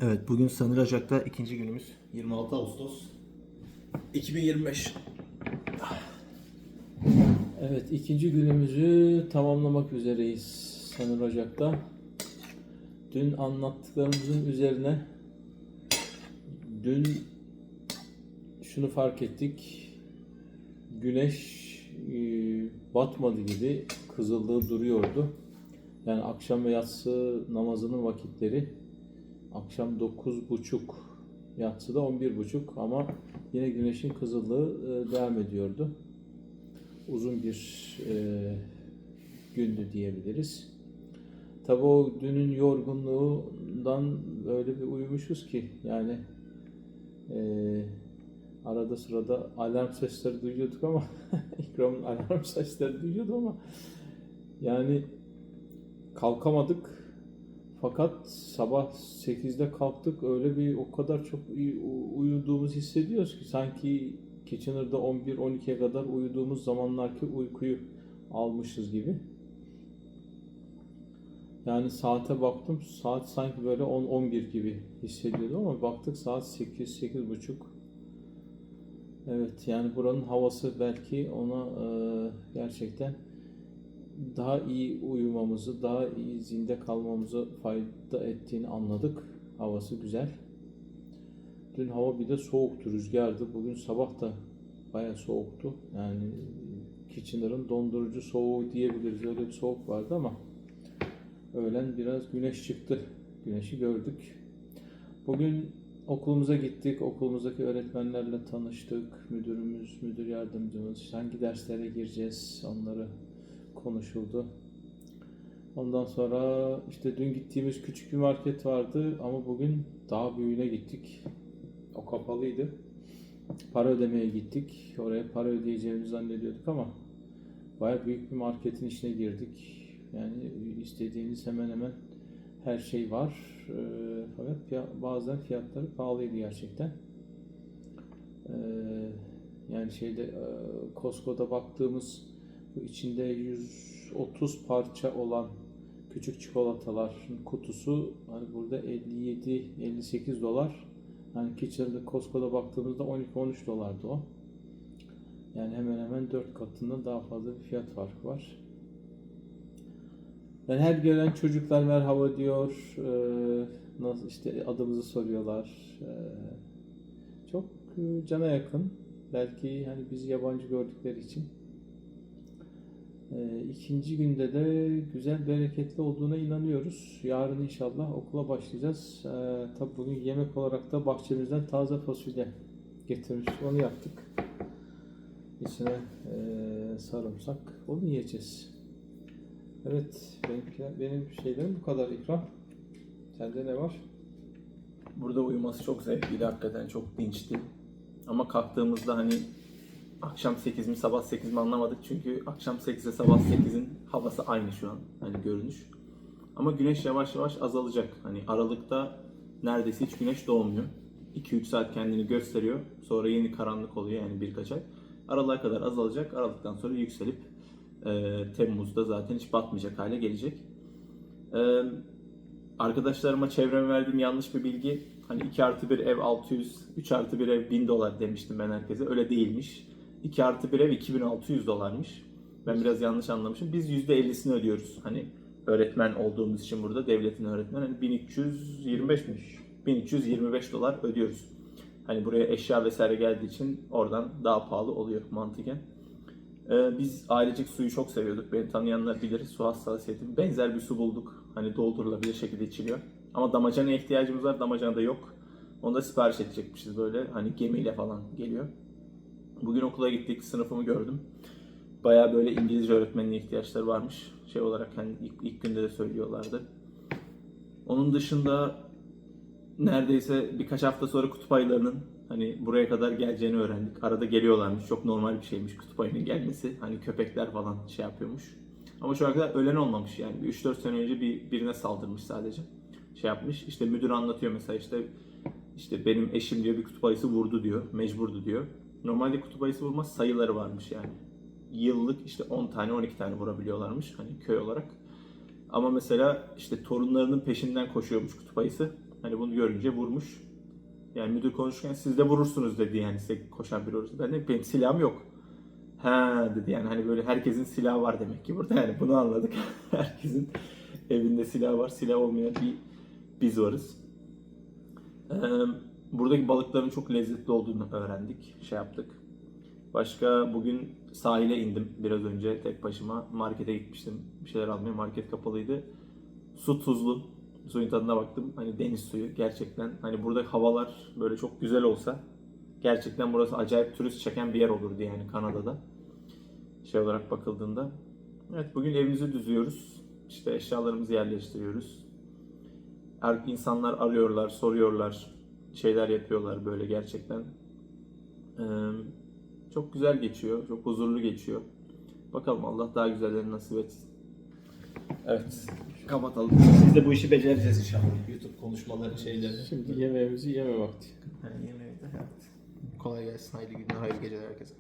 Evet, bugün Sanıracak'ta ikinci günümüz. 26 Ağustos 2025. Evet, ikinci günümüzü tamamlamak üzereyiz Sanır Ocak'ta. Dün anlattıklarımızın üzerine dün şunu fark ettik. Güneş batmadı gibi kızıllığı duruyordu. Yani akşam ve yatsı namazının vakitleri akşam 9.30, yatsıda 11.30 ama yine güneşin kızıllığı devam ediyordu. Uzun bir gündü diyebiliriz. Tabii o dünün yorgunluğundan öyle bir uyumuşuz ki yani arada sırada alarm sesleri duyuyorduk ama İkram'ın alarm sesleri duyuyordu ama yani kalkamadık. Fakat sabah 8'de kalktık, öyle bir o kadar çok uyuduğumuzu hissediyoruz ki sanki Kitchener'da 11-12'ye kadar uyuduğumuz zamanlarki uykuyu almışız gibi. Yani saate baktım, saat sanki böyle 10-11 gibi hissediyordum ama baktık saat 8-8.30. Evet, yani buranın havası belki ona gerçekten daha iyi uyumamızı, daha iyi zinde kalmamızı fayda ettiğini anladık. Havası güzel. Dün hava bir de soğuktu, rüzgardı. Bugün sabah da bayağı soğuktu. Yani Kitchener'ın dondurucu soğuğu diyebiliriz. Öyle bir soğuk vardı ama öğlen biraz güneş çıktı. Güneşi gördük. Bugün okulumuza gittik. Okulumuzdaki öğretmenlerle tanıştık. Müdürümüz, müdür yardımcımız, hangi derslere gireceğiz onları konuşuldu. Ondan sonra işte dün gittiğimiz küçük bir market vardı ama bugün daha büyüğüne gittik. O kapalıydı. Para ödemeye gittik. Oraya para ödeyeceğimizi zannediyorduk ama bayağı büyük bir marketin içine girdik. Yani istediğiniz hemen hemen her şey var. Fakat bazen fiyatları pahalıydı gerçekten. Yani Costco'da baktığımız bu içinde 130 parça olan küçük çikolataların kutusu hani burada 57-58 dolar. Yani Kitchener'da Costco'da baktığımızda 12-13 dolardı o. Yani hemen hemen 4 katından daha fazla bir fiyat farkı var. Yani her gelen çocuklar merhaba diyor, nasıl işte adımızı soruyorlar. Çok cana yakın. Belki hani bizi yabancı gördükleri için. İkinci günde de güzel, bereketli olduğuna inanıyoruz. Yarın inşallah okula başlayacağız. Tabii bugün yemek olarak da bahçemizden taze fasulye getirmiş. Onu yaptık. İçine sarımsak. Onu yiyeceğiz. Evet, benim şeylerim bu kadar İkram. Sende ne var? Burada uyuması çok zevkliydi, hakikaten çok dinçti. Ama kalktığımızda hani akşam 8 mi sabah 8 mi anlamadık çünkü akşam 8 ile sabah 8'in havası aynı şu an hani görünüş. Ama güneş yavaş yavaş azalacak. Hani Aralık'ta neredeyse hiç güneş doğmuyor. 2-3 saat kendini gösteriyor. Sonra yeni karanlık oluyor yani birkaç ay. Aralık'a kadar azalacak. Aralık'tan sonra yükselip Temmuz'da zaten hiç batmayacak hale gelecek. E, Arkadaşlarıma çevreme verdiğim yanlış bir bilgi. Hani 2 artı bir ev 600, 3 artı bir ev 1000 dolar demiştim ben herkese. Öyle değilmiş. 2 artı bir ev 2600 dolarmış. Ben biraz yanlış anlamışım. Biz %50'sini ödüyoruz. Hani öğretmen olduğumuz için burada devletin öğretmeni. Hani 1325'miş. 1325 dolar ödüyoruz. Hani buraya eşya vesaire geldiği için oradan daha pahalı oluyor mantıken. Biz ailecek suyu çok seviyorduk. Beni tanıyanlar bilir. Su hassasiyetim. Benzer bir su bulduk. Hani doldurulabilir şekilde içiliyor. Ama damacanaya ihtiyacımız var. Damacana da yok. Onu da sipariş edecekmişiz böyle. Hani gemiyle falan geliyor. Bugün okula gittik. Sınıfımı gördüm. Bayağı böyle İngilizce öğretmenine ihtiyaçları varmış. Şey olarak hani ilk günde de söylüyorlardı. Onun dışında neredeyse birkaç hafta sonra kutup ayılarının hani buraya kadar geleceğini öğrendik. Arada geliyorlarmış. Çok normal bir şeymiş kutup ayının gelmesi. Hani köpekler falan şey yapıyormuş. Ama şu ana kadar ölen olmamış yani. 3-4 sene önce birine saldırmış sadece. Şey yapmış. İşte müdür anlatıyor mesela işte benim eşim diyor bir kutup ayısı vurdu diyor. Mecburdu diyor. Normalde kutup ayısı vurma sayıları varmış yani. Yıllık işte 10 tane 12 tane vurabiliyorlarmış hani köy olarak. Ama mesela işte torunlarının peşinden koşuyormuş kutup ayısı. Hani bunu görünce vurmuş. Yani müdür konuşurken siz de vurursunuz dedi yani size koşan biri olursa. Ben de benim silahım yok. Ha dedi yani hani böyle herkesin silahı var demek ki burada yani bunu anladık. Herkesin evinde silahı var. Silah olmayan biz varız. Buradaki balıkların çok lezzetli olduğunu öğrendik. Şey yaptık. Başka bugün sahile indim biraz önce tek başıma. Markete gitmiştim. Bir şeyler almaya. Market kapalıydı. Su tuzlu. Suyun tadına baktım. Hani deniz suyu gerçekten. Hani burada havalar böyle çok güzel olsa gerçekten burası acayip turist çeken bir yer olurdu yani Kanada'da. Şey olarak bakıldığında. Evet bugün evimizi düzüyoruz. İşte eşyalarımızı yerleştiriyoruz. İnsanlar arıyorlar, soruyorlar, şeyler yapıyorlar böyle gerçekten. Çok güzel geçiyor, çok huzurlu geçiyor. Bakalım Allah daha güzellerini nasip etsin. Evet, kapatalım. Biz de bu işi becereceğiz inşallah. YouTube konuşmaları, şeyleri. Şimdi yemeğimizi yeme vakti. Yani yemeği de evet. Kolay gelsin, hayırlı günler, hayırlı geceler herkese.